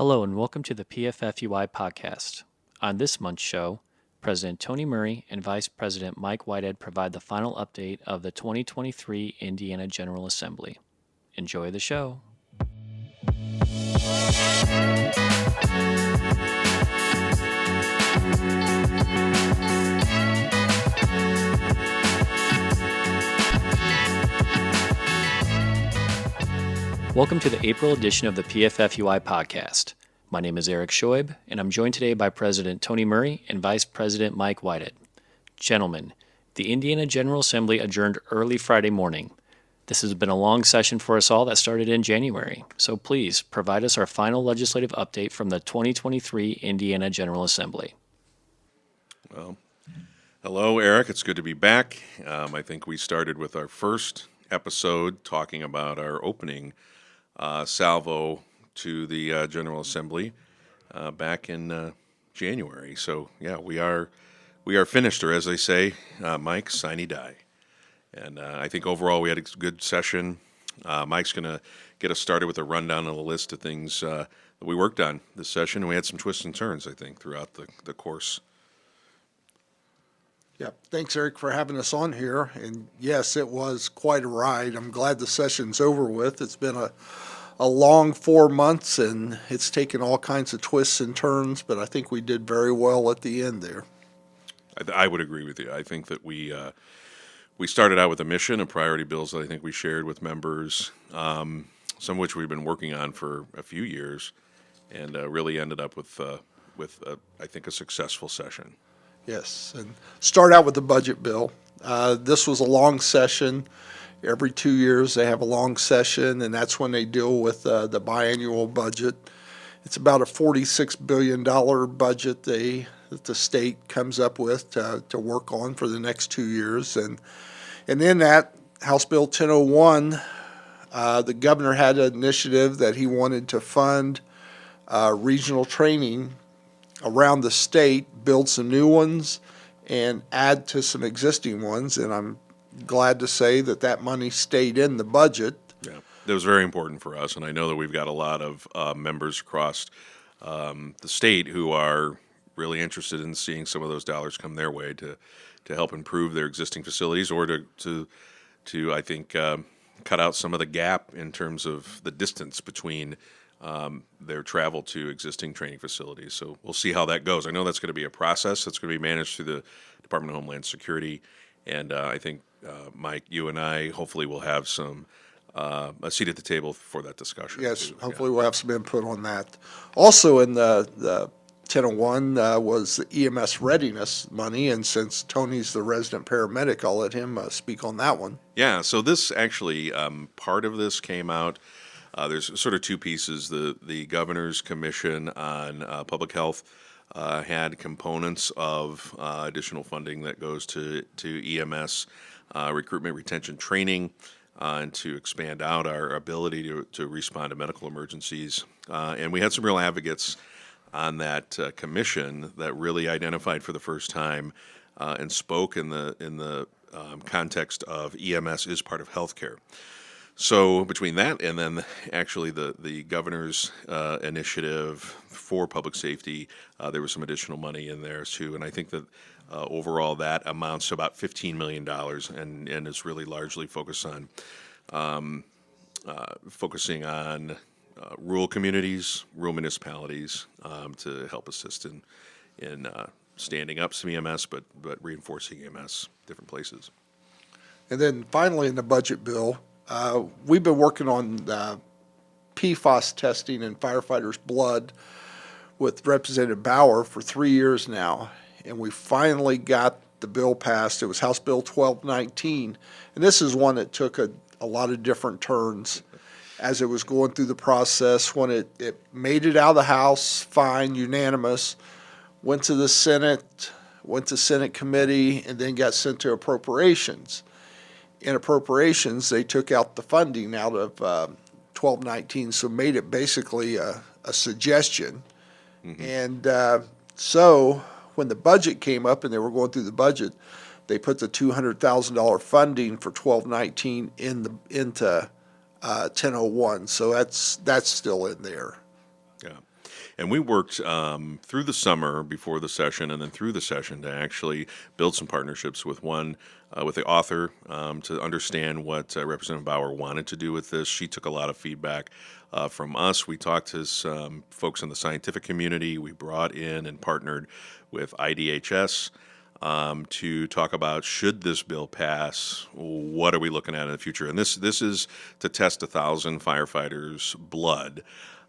Hello and welcome to the PFFUI Podcast. On this month's show, President Tony Murray and Vice President Mike Whitehead provide the final update of the 2023 Indiana General Assembly. Enjoy the show. Welcome to the April edition of the PFFUI Podcast. My name is Eric Schoib, and I'm joined today by President Tony Murray and Vice President Mike Whitehead. Gentlemen, the Indiana General Assembly adjourned early Friday morning. This has been a long session for us all that started in January, so please provide us our final legislative update from the 2023 Indiana General Assembly. Well, hello, Eric. It's good to be back. I think we started with our first episode talking about our opening salvo to the General Assembly back in January. So, yeah, we are finished, or as they say, Mike, sine die. And I think overall we had a good session. Mike's going to get us started with a rundown of the list of things that we worked on this session. And we had some twists and turns, I think, throughout the course. Yeah, thanks, Eric, for having us on here. And yes, it was quite a ride. I'm glad the session's over with. It's been a long 4 months, and it's taken all kinds of twists and turns, but I think we did very well at the end there. I would agree with you. I think that we started out with a mission of priority bills that I think we shared with members, some of which we've been working on for a few years, and really ended up with I think, a successful session. Yes, and start out with the budget bill. This was a long session. Every 2 years they have a long session, and that's when they deal with the biannual budget. It's about a $46 billion budget that the state comes up with to work on for the next 2 years. And in that, House Bill 1001, the governor had an initiative that he wanted to fund regional training around the state, build some new ones, and add to some existing ones. And I'm glad to say that money stayed in the budget. Yeah, that was very important for us, and I know that we've got a lot of members across the state who are really interested in seeing some of those dollars come their way to help improve their existing facilities, or to I think cut out some of the gap in terms of the distance between their travel to existing training facilities. So we'll see how that goes. I know that's going to be a process that's going to be managed through the Department of Homeland Security, and I think Mike, you and I hopefully will have a seat at the table for that discussion. Yes, too. hopefully we'll have some input on that. Also in the 1001 was the EMS readiness money, and since Tony's the resident paramedic, I'll let him speak on that one. Yeah, so this actually, part of this came out, there's sort of two pieces. The Governor's Commission on Public Health had components of additional funding that goes to EMS recruitment, retention, training, and to expand out our ability to respond to medical emergencies. And we had some real advocates on that commission that really identified for the first time and spoke in the context of EMS is part of healthcare. So between that and then actually the governor's initiative for public safety, there was some additional money in there too. And I think that overall that amounts to about $15 million and is really largely focusing on rural communities, rural municipalities to help assist in standing up some EMS, but reinforcing EMS different places. And then finally in the budget bill, we've been working on PFAS testing in firefighters' blood with Representative Bauer for 3 years now, and we finally got the bill passed. It was House Bill 1219, and this is one that took a lot of different turns as it was going through the process. When it made it out of the House, fine, unanimous, went to the Senate, went to Senate committee, and then got sent to appropriations. In appropriations, they took out the funding out of 1219, so made it basically a suggestion. Mm-hmm. And so when the budget came up and they were going through the budget, they put the $200,000 funding for 1219 into 1001. So that's still in there. Yeah. And we worked through the summer before the session and then through the session to actually build some partnerships with with the author to understand what Representative Bauer wanted to do with this. She took a lot of feedback from us. We talked to some folks in the scientific community. We brought in and partnered with IDHS to talk about, should this bill pass, what are we looking at in the future? And this is to test 1,000 firefighters' blood.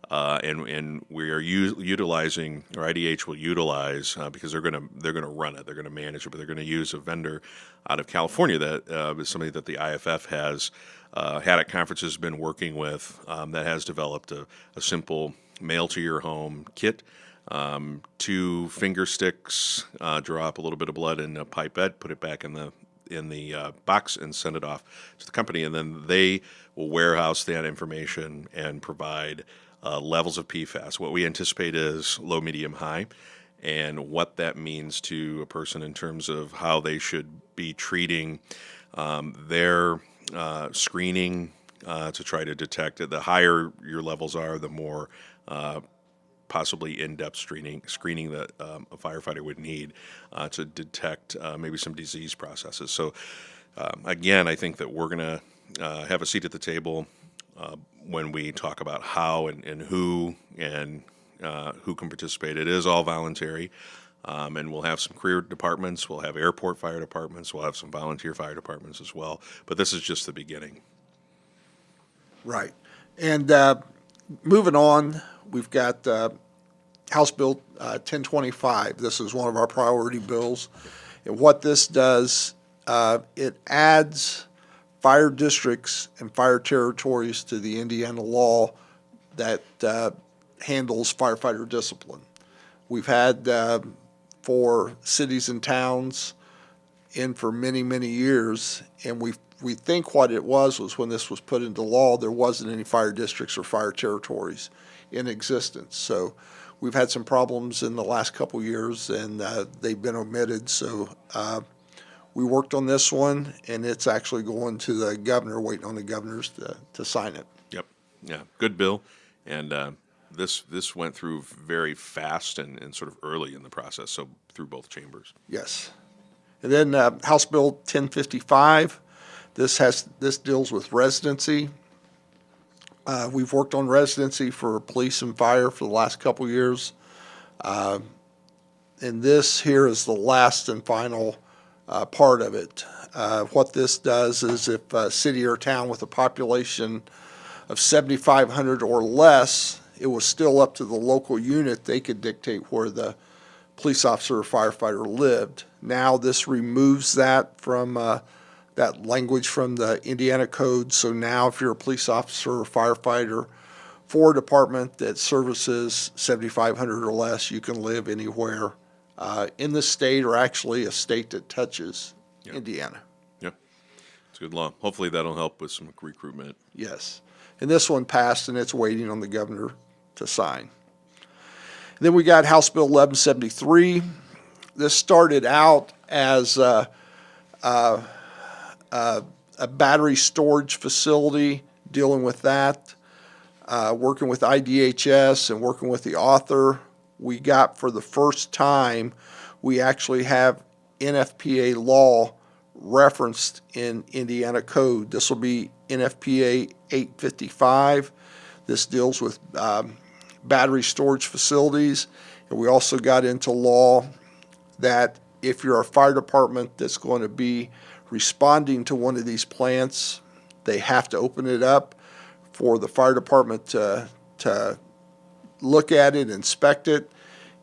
And we are utilizing, or IDH will utilize, because they're going to run it, they're going to manage it, but they're going to use a vendor out of California that is somebody that the IFF has had at conferences, been working with, that has developed a simple mail to your home kit. 2 finger sticks, drop a little bit of blood in a pipette, put it back in the box, and send it off to the company, and then they will warehouse that information and provide levels of PFAS. What we anticipate is low, medium, high, and what that means to a person in terms of how they should be treating their screening to try to detect it. The higher your levels are, the more possibly in-depth screening that a firefighter would need to detect maybe some disease processes. So again, I think that we're going to have a seat at the table when we talk about how and who who can participate. It is all voluntary, and we'll have some career departments, we'll have airport fire departments, we'll have some volunteer fire departments as well. But this is just the beginning. Right. And moving on, we've got House Bill 1025. This is one of our priority bills. And what this does, it adds fire districts and fire territories to the Indiana law that handles firefighter discipline. We've had for cities and towns in for many, many years, and we think what it was when this was put into law, there wasn't any fire districts or fire territories in existence. So we've had some problems in the last couple years, and they've been omitted. So we worked on this one, and it's actually going to the governor, waiting on the governors to sign it. Yep. Yeah. Good bill. And this went through very fast and sort of early in the process, so through both chambers. Yes. And then House Bill 1055. This deals with residency. We've worked on residency for police and fire for the last couple years. And this here is the last and final part of it. What this does is if a city or town with a population of 7,500 or less, it was still up to the local unit. They could dictate where the police officer or firefighter lived. Now this removes that from that language from the Indiana Code. So now if you're a police officer or firefighter for a department that services 7,500 or less, you can live anywhere in the state, or actually a state that touches Indiana. Yep. It's a good law. Hopefully that'll help with some recruitment. Yes. And this one passed, and it's waiting on the governor to sign. Then we got House Bill 1173. This started out as a battery storage facility, dealing with that, working with IDHS and working with the author. We got, for the first time, we actually have NFPA law referenced in Indiana Code. This will be NFPA 855. This deals with battery storage facilities. And we also got into law that if you're a fire department that's going to be responding to one of these plants, they have to open it up for the fire department to look at it, inspect it,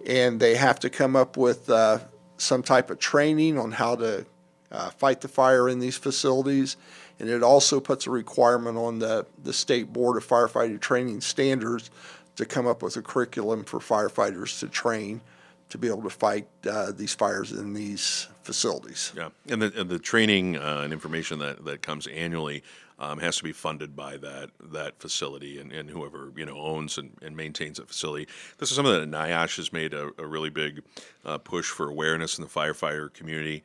and they have to come up with some type of training on how to fight the fire in these facilities. And it also puts a requirement on the State Board of Firefighter Training Standards to come up with a curriculum for firefighters to train to be able to fight these fires in these facilities. Yeah, and the training and information that comes annually has to be funded by that facility and whoever owns and maintains that facility. This is something that NIOSH has made a really big push for awareness in the firefighter community.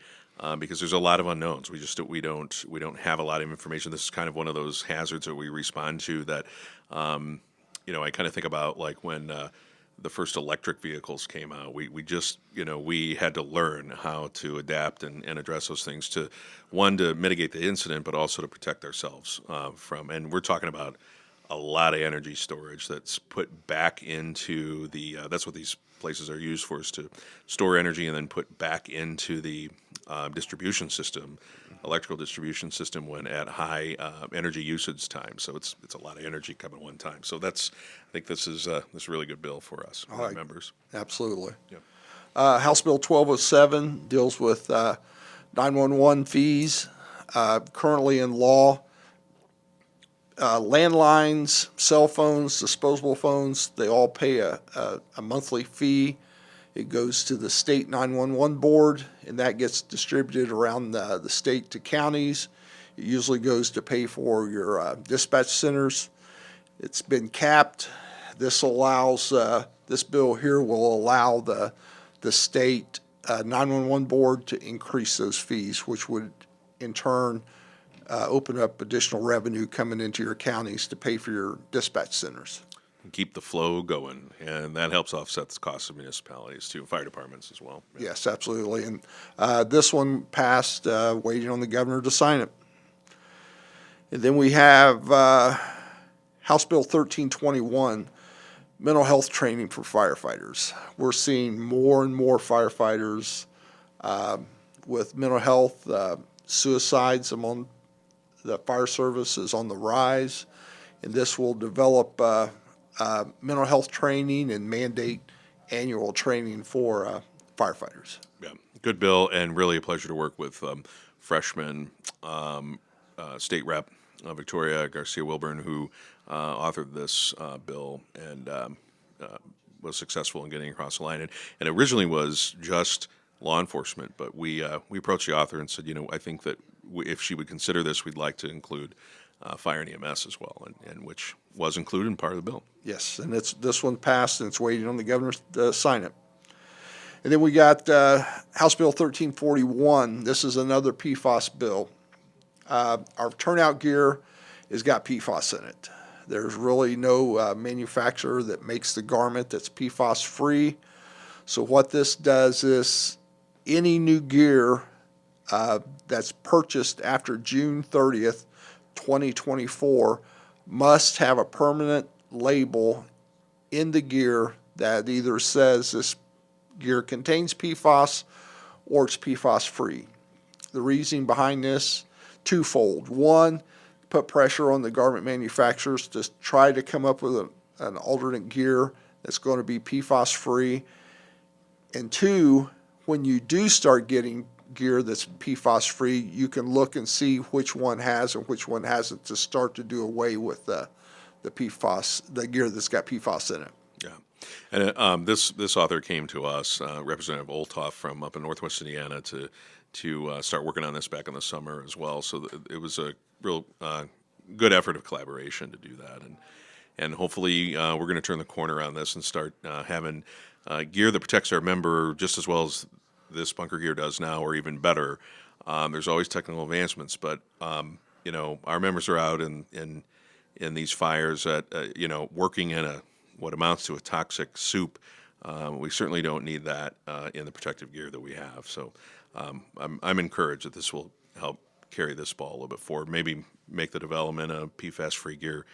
Because there's a lot of unknowns. We don't have a lot of information. This is kind of one of those hazards that we respond to that, I kind of think about like when the first electric vehicles came out, we just, we had to learn how to adapt and address those things to mitigate the incident, but also to protect ourselves from. And we're talking about a lot of energy storage that's put back into that's what these places are used for, is to store energy and then put back into the electrical distribution system when at high energy usage time. So it's a lot of energy coming at one time. So I think this is a really good bill for us, for our members. Absolutely. Yeah. House Bill 1207 deals with 911 fees. Currently in law, landlines, cell phones, disposable phones, they all pay a monthly fee. It goes to the state 911 board, and that gets distributed around the state to counties. It usually goes to pay for your dispatch centers. It's been capped. This bill here will allow the state 911 board to increase those fees, which would in turn open up additional revenue coming into your counties to pay for your dispatch centers. Keep the flow going, and that helps offset the costs of municipalities too, fire departments as well. Yeah. Yes, absolutely. And this one passed, waiting on the governor to sign it. And then we have House Bill 1321, mental health training for firefighters. We're seeing more and more firefighters with mental health. Suicides among the fire service is on the rise, and this will develop mental health training and mandate annual training for firefighters. Yeah, good bill, and really a pleasure to work with freshman state rep Victoria Garcia Wilburn, who authored this bill and was successful in getting across the line. And originally was just law enforcement, but we approached the author and said, I think that if she would consider this, we'd like to include fire and EMS as well, and which was included in part of the bill. Yes, and this one passed, and it's waiting on the governor to sign it. And then we got House Bill 1341. This is another PFAS bill. Our turnout gear has got PFAS in it. There's really no manufacturer that makes the garment that's PFAS free. So what this does is any new gear that's purchased after June 30th, 2024 must have a permanent label in the gear that either says this gear contains PFAS or it's PFAS free. The reasoning behind this, twofold. One, put pressure on the garment manufacturers to try to come up with an alternate gear that's going to be PFAS free. And two, when you do start getting gear that's PFAS free, you can look and see which one has and which one hasn't, to start to do away with the PFAS, the gear that's got PFAS in it. Yeah, and this author came to us, Representative Olthoff from up in Northwest Indiana, to start working on this back in the summer as well. So it was a real good effort of collaboration to do that, and hopefully we're going to turn the corner on this and start having gear that protects our member just as well as this bunker gear does now, or even better. There's always technical advancements, but our members are out in these fires at working in what amounts to a toxic soup. We certainly don't need that in the protective gear that we have. So I'm encouraged that this will help carry this ball a little bit forward. Maybe make the development of PFAS-free gear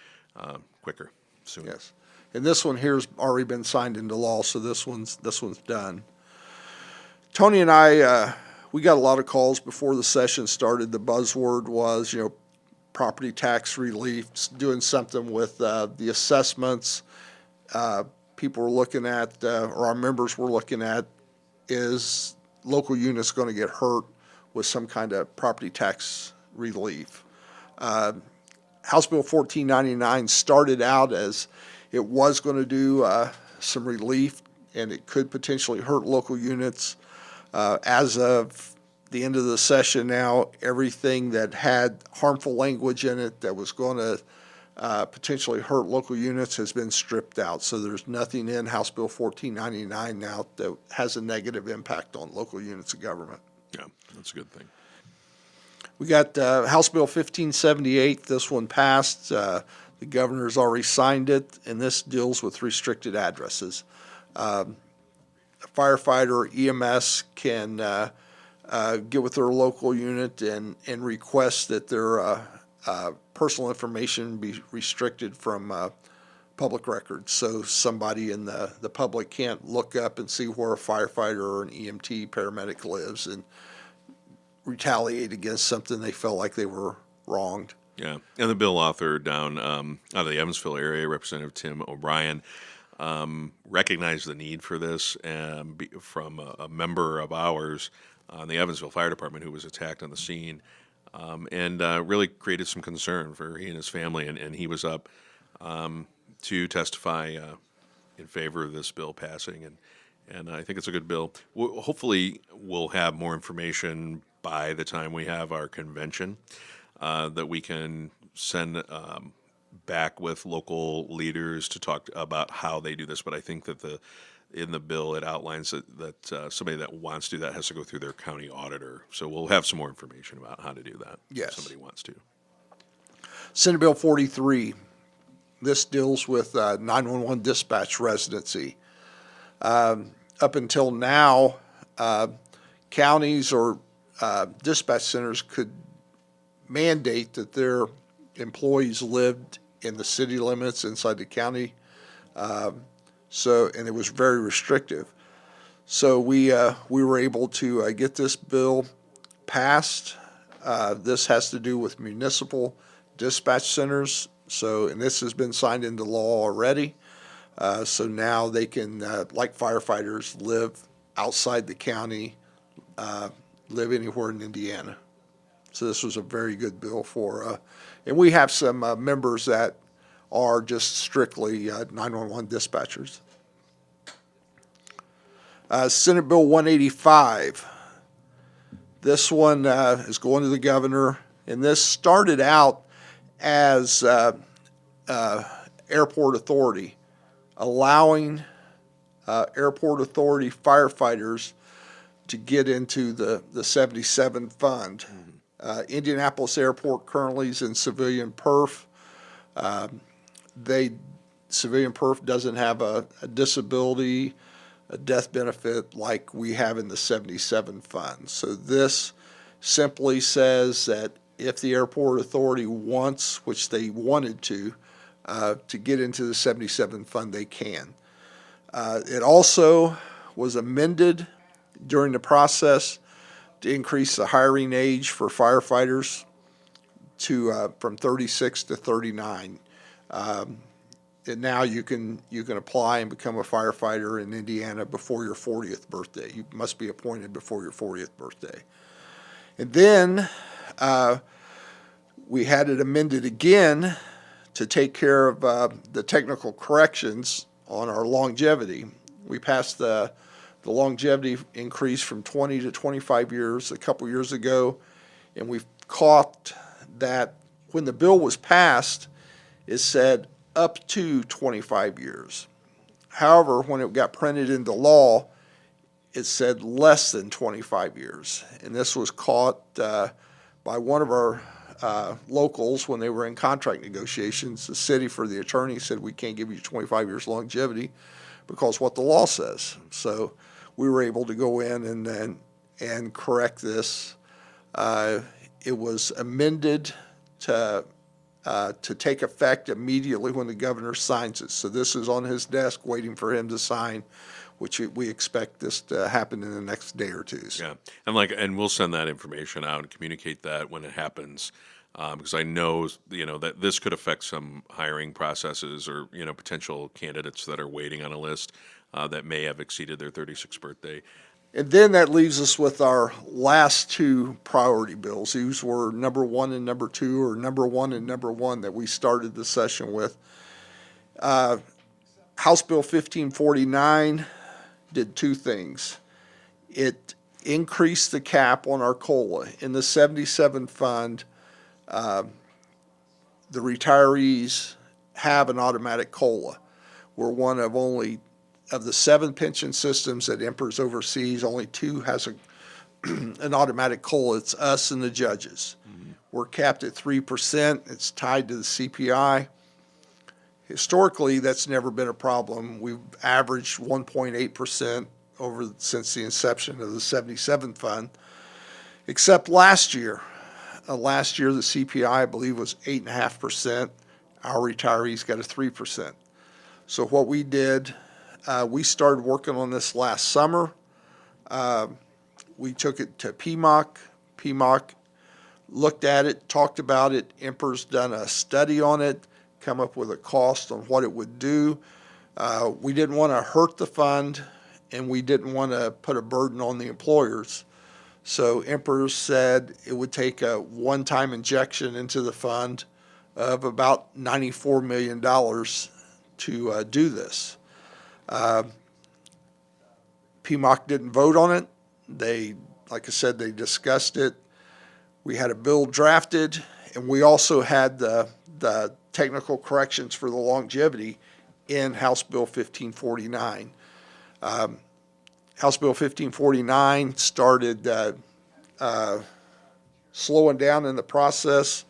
quicker, sooner. Yes, and this one here's already been signed into law, so this one's done. Tony and I, we got a lot of calls before the session started. The buzzword was, property tax relief, doing something with the assessments. People were looking at, or our members were looking at, is local units going to get hurt with some kind of property tax relief? House Bill 1499 started out as it was going to do some relief, and it could potentially hurt local units. As of the end of the session now, everything that had harmful language in it that was going to potentially hurt local units has been stripped out. So there's nothing in House Bill 1499 now that has a negative impact on local units of government. Yeah, that's a good thing. We got House Bill 1578. This one passed. The governor's already signed it, and this deals with restricted addresses. A firefighter or EMS can get with their local unit and request that their personal information be restricted from public records. So somebody in the public can't look up and see where a firefighter or an EMT paramedic lives and retaliate against something they felt like they were wronged. Yeah, and the bill author down out of the Evansville area, Representative Tim O'Brien, recognized the need for this from a member of ours on the Evansville Fire Department who was attacked on the scene, and really created some concern for he and his family, and he was up to testify in favor of this bill passing, and I think it's a good bill. Hopefully, we'll have more information by the time we have our convention that we can send back with local leaders to talk about how they do this. But I think that in the bill it outlines that somebody that wants to do that has to go through their county auditor. So we'll have some more information about how to do that. Yes. If somebody wants to. Senate Bill 43. This deals with 911 dispatch residency. Up until now, counties or dispatch centers could mandate that their employees lived in the city limits inside the county. And it was very restrictive. So we were able to get this bill passed. This has to do with municipal dispatch centers. And this has been signed into law already. So now they can, like firefighters, live outside the county, live anywhere in Indiana. So this was a very good bill and we have some members that are just strictly 911 dispatchers. Senate Bill 185. This one is going to the governor, and this started out as airport authority, allowing airport authority firefighters to get into the 77 fund. Indianapolis Airport currently is in civilian perf. Civilian perf doesn't have a disability, a death benefit like we have in the 77 fund. So this simply says that if the airport authority wants, which they wanted to get into the 77 fund, they can. It also was amended during the process to increase the hiring age for firefighters from 36 to 39. And now you can apply and become a firefighter in Indiana before your 40th birthday. You must be appointed before your 40th birthday. And then we had it amended again to take care of the technical corrections on our longevity. We passed the longevity increase from 20 to 25 years a couple years ago, and we've caught that when the bill was passed, it said up to 25 years. However, when it got printed into law, it said less than 25 years. And this was caught by one of our locals when they were in contract negotiations. The city, for the attorney, said we can't give you 25 years longevity because what the law says. So we were able to go in and correct this. It was amended to take effect immediately when the governor signs it. So this is on his desk waiting for him to sign, which we expect this to happen in the next day or two. Yeah, and we'll send that information out and communicate that when it happens, because I know that this could affect some hiring processes or potential candidates that are waiting on a list that may have exceeded their 36th birthday. And then that leaves us with our last two priority bills. These were number one and number two, or number one and number one that we started the session with. House Bill 1549 did two things. It increased the cap on our COLA. In the 77 fund, the retirees have an automatic COLA. We're one of only of the 7 pension systems that Emperor's oversees, only 2 has an automatic COLA. It's us and the judges. Mm-hmm. We're capped at 3%. It's tied to the CPI. Historically, that's never been a problem. We've averaged 1.8% since the inception of the 77 fund, except last year. Last year, the CPI, I believe, was 8.5%. Our retirees got a 3%. So what we did, we started working on this last summer. We took it to PMOC. PMOC looked at it, talked about it. Emperor's done a study on it, come up with a cost on what it would do. We didn't want to hurt the fund, and we didn't want to put a burden on the employers. So Emperor said it would take a one-time injection into the fund of about $94 million to do this. PMOC didn't vote on it. They, like I said, they discussed it. We had a bill drafted, and we also had the technical corrections for the longevity in House Bill 1549. House Bill 1549 started slowing down in the process,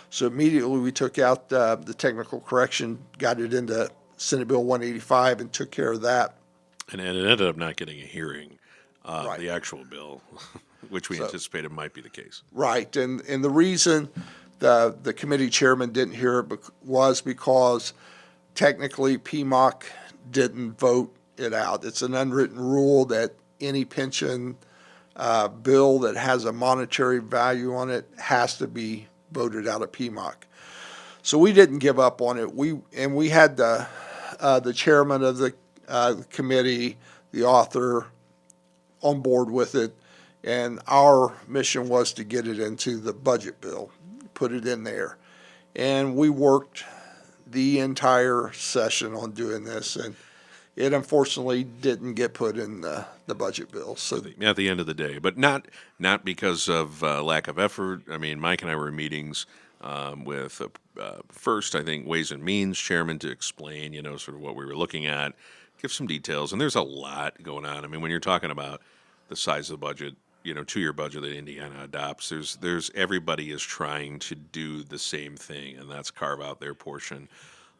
so immediately we took out the technical correction, got it into Senate Bill 185, and took care of that. And it ended up not getting a hearing, Right. the actual bill, which we anticipated might be the case. Right, and the reason the committee chairman didn't hear it was because technically PMOC didn't vote it out. It's an unwritten rule that any pension bill that has a monetary value on it has to be voted out of PMOC. So we didn't give up on it. We had the chairman of the committee, the author, on board with it, and our mission was to get it into the budget bill, put it in there. And we worked the entire session on doing this, and it unfortunately didn't get put in the budget bill. So At the end of the day, but not because of lack of effort. I mean, Mike and I were in meetings with first, I think, Ways and Means chairman to explain, sort of what we were looking at, give some details, and there's a lot going on. I mean, when you're talking about the size of the budget, 2-year budget that Indiana adopts, there's everybody is trying to do the same thing, and that's carve out their portion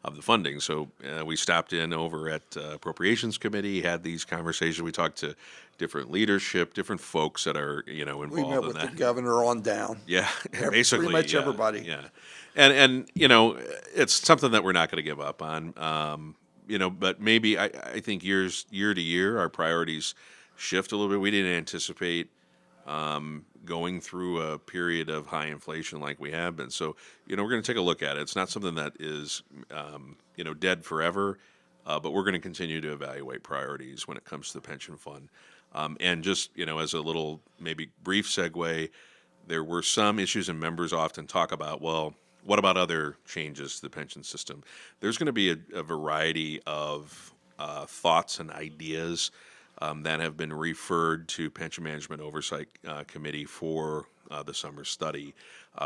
of the funding. So we stopped in over at Appropriations Committee, had these conversations. We talked to different leadership, different folks that are involved we met in with that. the governor on down. Yeah, basically, pretty much yeah, everybody. Yeah, and it's something that we're not going to give up on. But maybe I think year to year our priorities shift a little bit. We didn't anticipate going through a period of high inflation like we have been. So, we're going to take a look at it. It's not something that is, dead forever, but we're going to continue to evaluate priorities when it comes to the pension fund. And just, as a little maybe brief segue, there were some issues, and members often talk about, well, what about other changes to the pension system? There's going to be a variety of thoughts and ideas that have been referred to Pension Management Oversight Committee for the summer study,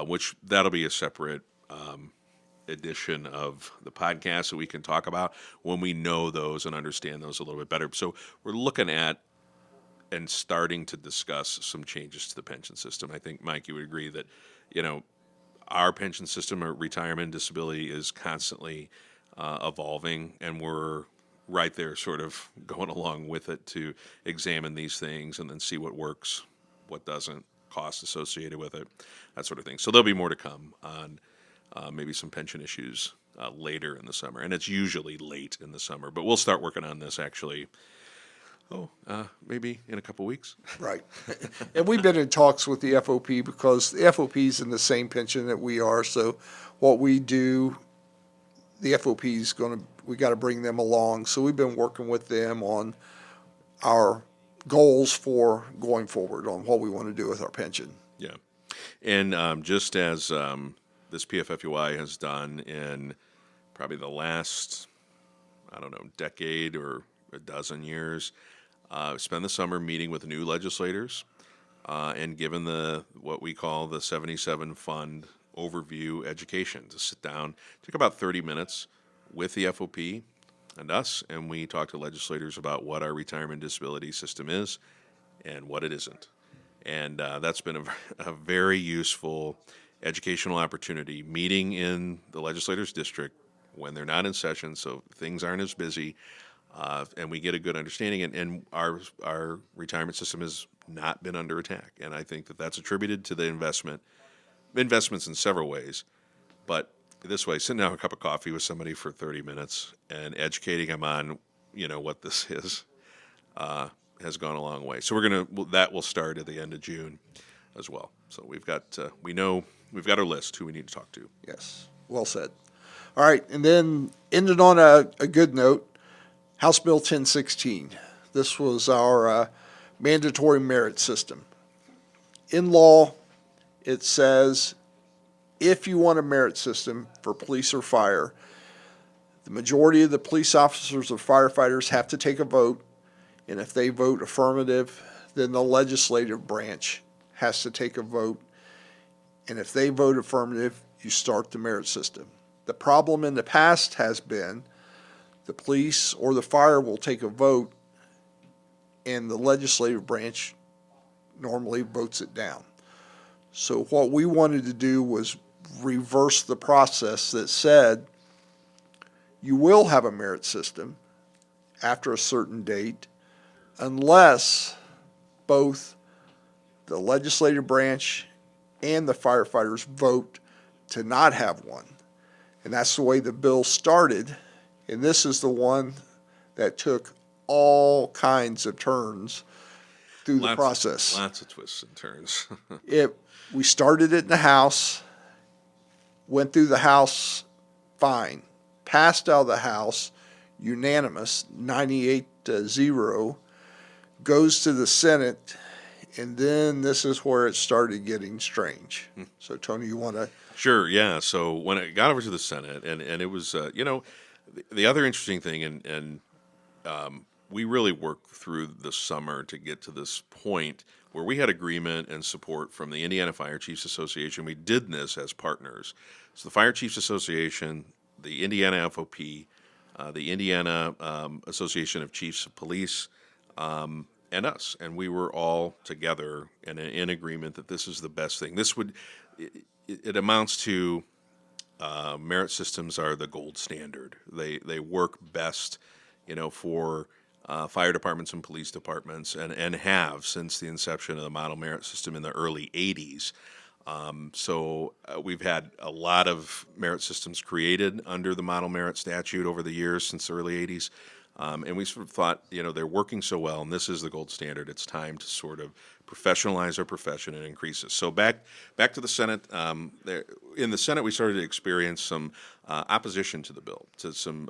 which that'll be a separate edition of the podcast that we can talk about when we know those and understand those a little bit better. So we're looking at and starting to discuss some changes to the pension system. I think, Mike, you would agree that, our pension system, or retirement disability, is constantly evolving, and we're right there sort of going along with it to examine these things and then see what works, what doesn't, costs associated with it, that sort of thing. So there'll be more to come on maybe some pension issues later in the summer, and it's usually late in the summer, but we'll start working on this actually maybe in a couple weeks. Right. And we've been in talks with the FOP because the FOP is in the same pension that we are. So what we do, the FOP is we got to bring them along. So we've been working with them on our goals for going forward on what we want to do with our pension. Yeah. And just as this PFFUI has done in probably the last, decade or a dozen years, spend the summer meeting with new legislators and given what we call the 77 Fund overview education, to sit down, take about 30 minutes with the FOP and us, and we talk to legislators about what our retirement disability system is and what it isn't. And that's been a very useful educational opportunity, meeting in the legislator's district when they're not in session, so things aren't as busy, and we get a good understanding. And our retirement system has not been under attack, and I think that that's attributed to the investments in several ways. But this way, sitting down with a cup of coffee with somebody for 30 minutes and educating them on, what this is, has gone a long way. So that will start at the end of June as well. So we've got our list who we need to talk to. Yes, well said. All right, and then ended on a good note, House Bill 1016. This was our mandatory merit system. In law, it says if you want a merit system for police or fire, the majority of the police officers or firefighters have to take a vote, and if they vote affirmative, then the legislative branch has to take a vote, and if they vote affirmative, you start the merit system. The problem in the past has been the police or the fire will take a vote, and the legislative branch normally votes it down. So what we wanted to do was reverse the process that said you will have a merit system after a certain date unless both the legislative branch and the firefighters vote to not have one. And that's the way the bill started. And this is the one that took all kinds of turns through the process. Lots of twists and turns. We started it in the House, went through the House fine, passed out of the House, unanimous, 98-0, goes to the Senate, and then this is where it started getting strange. So, Tony, you want to? Sure, yeah. So when it got over to the Senate, and it was, the other interesting thing, and we really worked through the summer to get to this point where we had agreement and support from the Indiana Fire Chiefs Association. We did this as partners. So the Fire Chiefs Association, the Indiana FOP, the Indiana Association of Chiefs of Police, and us. And we were all together and in agreement that this is the best thing. It amounts to merit systems are the gold standard. They work best, for fire departments and police departments, and have since the inception of the model merit system in the early 80s. So we've had a lot of merit systems created under the model merit statute over the years since the early 80s. And we sort of thought, they're working so well, and this is the gold standard. It's time to sort of professionalize our profession and increase it. So back to the Senate. In the Senate, we started to experience some opposition to the bill. To some,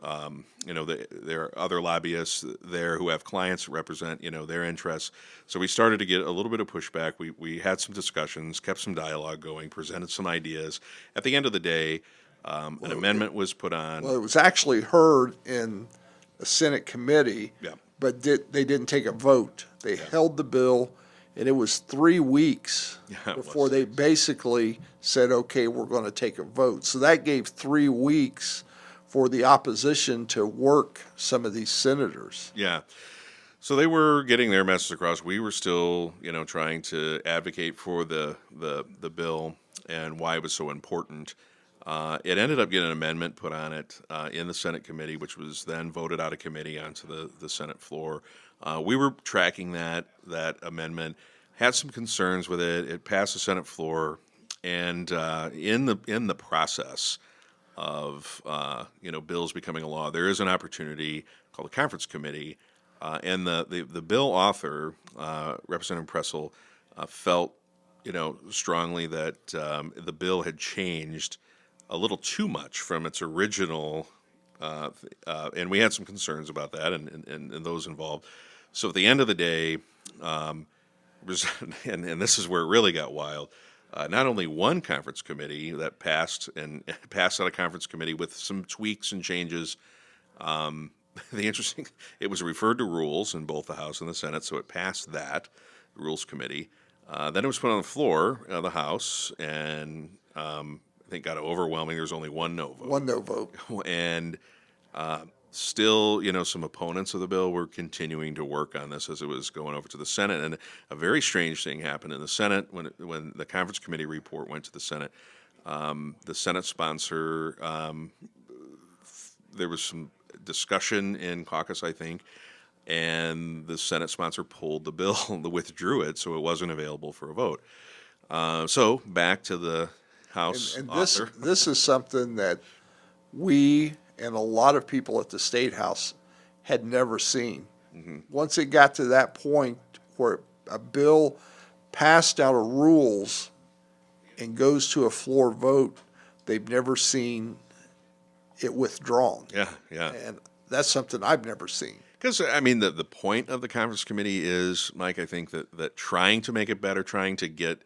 there are other lobbyists there who have clients that represent, their interests. So we started to get a little bit of pushback. We had some discussions, kept some dialogue going, presented some ideas. At the end of the day, an amendment was put on. Well, it was actually heard in a Senate committee, but they didn't take a vote. They held the bill, and it was 3 weeks before they basically said, okay, we're going to take a vote. So that gave 3 weeks for the opposition to work some of these senators. Yeah. So they were getting their message across. We were still, trying to advocate for the bill and why it was so important. It ended up getting an amendment put on it in the Senate committee, which was then voted out of committee onto the Senate floor. We were tracking that amendment, had some concerns with it. It passed the Senate floor, and in the process of bills becoming a law, there is an opportunity called the conference committee, and the bill author, Representative Pressel, felt strongly that the bill had changed a little too much from its original, and we had some concerns about that and those involved. So at the end of the day, and this is where it really got wild, not only one conference committee that passed out of conference committee with some tweaks and changes. It was referred to rules in both the House and the Senate, so it passed that, the Rules Committee. Then it was put on the floor of the House, and I think got overwhelming. There was only one no vote. One no vote. And still, some opponents of the bill were continuing to work on this as it was going over to the Senate. And a very strange thing happened in the Senate when the conference committee report went to the Senate. The Senate sponsor there was some discussion in caucus, I think, and the Senate sponsor pulled the bill, withdrew it, so it wasn't available for a vote. So back to the House And author. this is something that we and a lot of people at the State House had never seen. Once it got to that point where a bill passed out of rules and goes to a floor vote, they've never seen it withdrawn. Yeah, yeah. And that's something I've never seen. Because, I mean, the point of the conference committee is, Mike, I think that trying to make it better, trying to get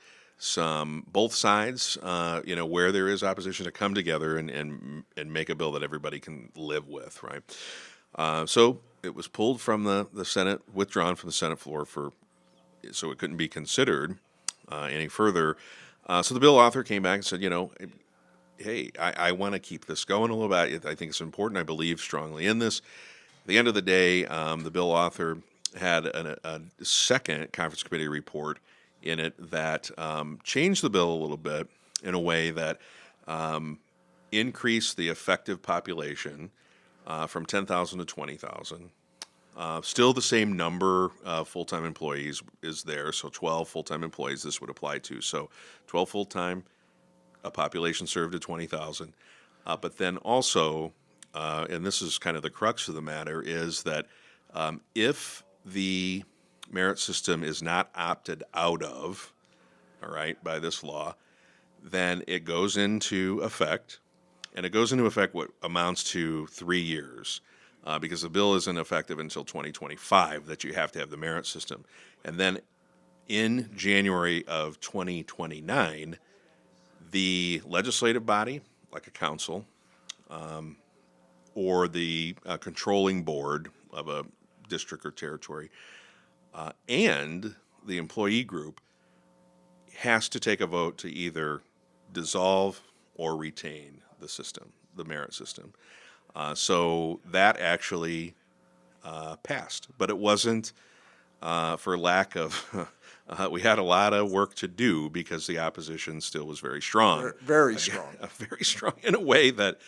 both sides, where there is opposition, to come together and make a bill that everybody can live with, right? So it was pulled from the Senate, withdrawn from the Senate floor so it couldn't be considered any further. So the bill author came back and said, hey, I want to keep this going a little bit. I think it's important. I believe strongly in this. At the end of the day, the bill author had a second conference committee report in it that changed the bill a little bit in a way that increased the effective population from 10,000 to 20,000. Still the same number of full-time employees is there, so 12 full-time employees this would apply to. So 12 full-time, a population served at 20,000. But then also, and this is kind of the crux of the matter, is that if the merit system is not opted out of, all right, by this law, then it goes into effect, and it goes into effect what amounts to 3 years, because the bill isn't effective until 2025 that you have to have the merit system. And then in January of 2029, the legislative body, like a council, or the controlling board of a district or territory, and the employee group has to take a vote to either dissolve or retain the system, the merit system. So that actually passed, but it wasn't for lack of. We had a lot of work to do because the opposition still was very strong. Very strong. Very strong in a way that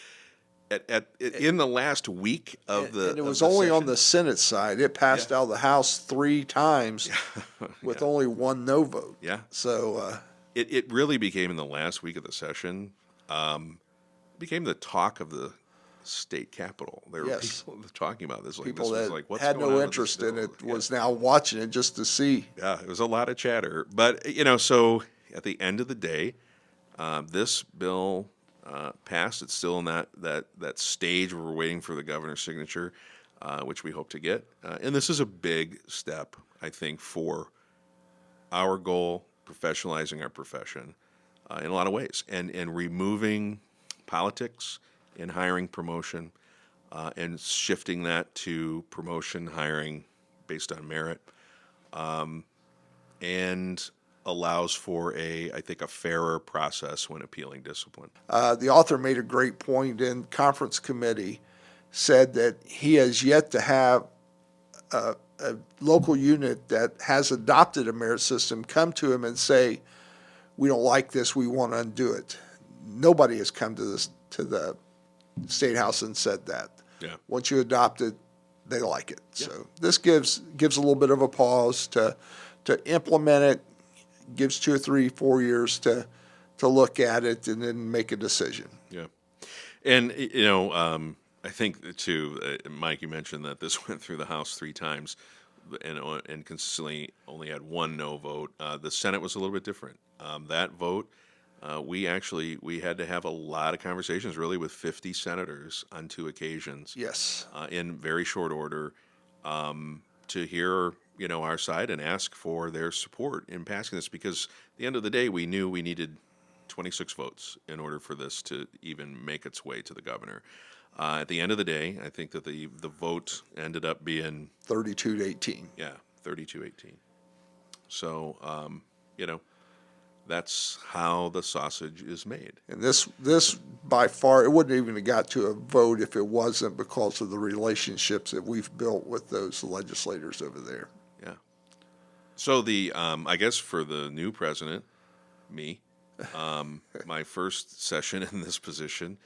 in the last week of And it was only on the Senate side. It passed out of the House 3 times with only one no vote. Yeah. So it really became, in the last week of the session, became the talk of the state capitol. There were people talking about this. Like, people this was that like, what's had going no on interest with in this it bill? was now watching it just to see. Yeah, it was a lot of chatter. But, so at the end of the day, this bill passed. It's still in that stage where we're waiting for the governor's signature, which we hope to get. And this is a big step, I think, for our goal, professionalizing our profession in a lot of ways, and removing politics in hiring, promotion, and shifting that to promotion, hiring based on merit, and allows for I think, a fairer process when appealing discipline. The author made a great point in conference committee, said that he has yet to have a local unit that has adopted a merit system come to him and say, we don't like this, we want to undo it. Nobody has come to the State House and said that. Yeah. Once you adopt it, they like it. Yeah. So this gives a little bit of a pause to implement it, gives 2 or 3, 4 years to look at it and then make a decision. Yeah. And, I think, too, Mike, you mentioned that this went through the House 3 times and consistently only had 1 no vote. The Senate was a little bit different. That vote, we had to have a lot of conversations, really, with 50 senators on 2 occasions. Yes. In very short order, to hear, our side and ask for their support in passing this, because at the end of the day, we knew we needed 26 votes in order for this to even make its way to the governor. At the end of the day, I think that the vote ended up being 32-18. Yeah, 32-18. So, that's how the sausage is made. And this by far, it wouldn't even have got to a vote if it wasn't because of the relationships that we've built with those legislators over there. Yeah. So I guess for the new president, me, my first session in this position,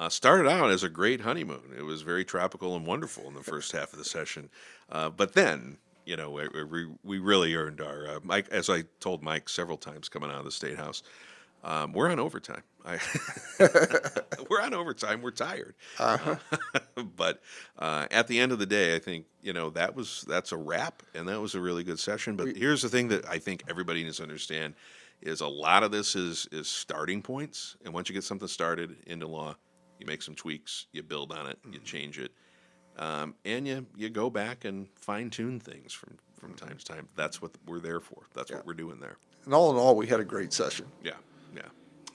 started out as a great honeymoon. It was very tropical and wonderful in the first half of the session. But then, we really earned our, Mike, as I told Mike several times coming out of the State House, we're on overtime. We're on overtime. We're tired. But at the end of the day, I think, that's a wrap, and that was a really good session. But here's the thing that I think everybody needs to understand is a lot of this is starting points. And once you get something started into law, you make some tweaks, you build on it, you change it. And you go back and fine-tune things from time to time. That's what we're there for. That's what we're doing there. And all in all, we had a great session. Yeah.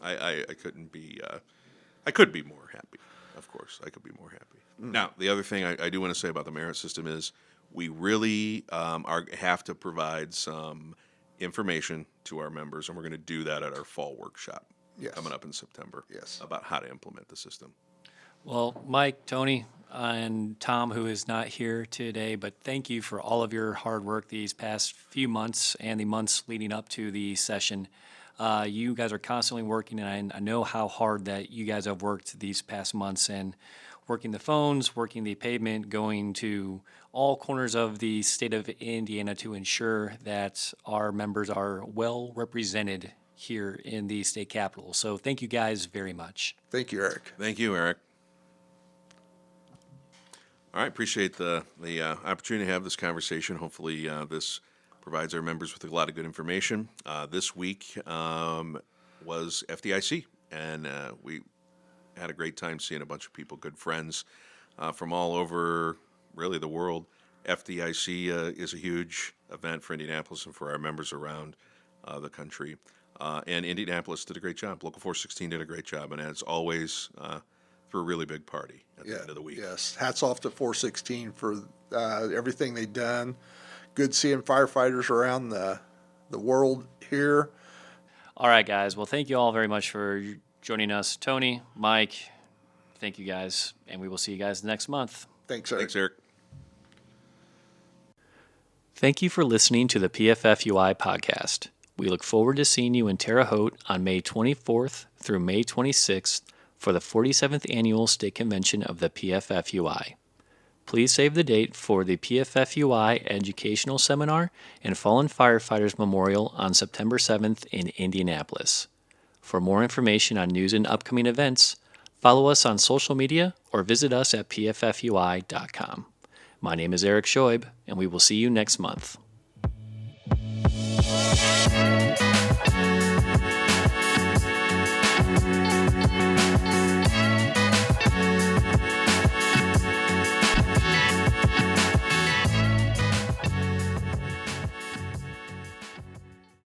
I couldn't be I could be more happy. Of course, I could be more happy. Now, the other thing I do want to say about the merit system is we really have to provide some information to our members, and we're going to do that at our fall workshop coming up in September. Yes. About how to implement the system. Well, Mike, Tony, and Tom, who is not here today, but thank you for all of your hard work these past few months and the months leading up to the session. You guys are constantly working, and I know how hard that you guys have worked these past months and working the phones, working the pavement, going to all corners of the state of Indiana to ensure that our members are well represented here in the state capitol. So thank you guys very much. Thank you, Eric. Thank you, Eric. All right, appreciate the opportunity to have this conversation. Hopefully this provides our members with a lot of good information. This week was FDIC, and we had a great time seeing a bunch of people, good friends from all over, really, the world. FDIC is a huge event for Indianapolis and for our members around the country. And Indianapolis did a great job. Local 416 did a great job, and as always, threw a really big party at the end of the week. Yes, hats off to 416 for everything they've done. Good seeing firefighters around the world here. All right, guys. Well, thank you all very much for joining us. Tony, Mike, thank you guys, and we will see you guys next month. Thanks, Eric. Thanks, Eric. Thank you for listening to the PFFUI podcast. We look forward to seeing you in Terre Haute on May 24th through May 26th for the 47th Annual State Convention of the PFFUI. Please save the date for the PFFUI Educational Seminar and Fallen Firefighters Memorial on September 7th in Indianapolis. For more information on news and upcoming events, follow us on social media or visit us at pffui.com. My name is Eric Schoib, and we will see you next month.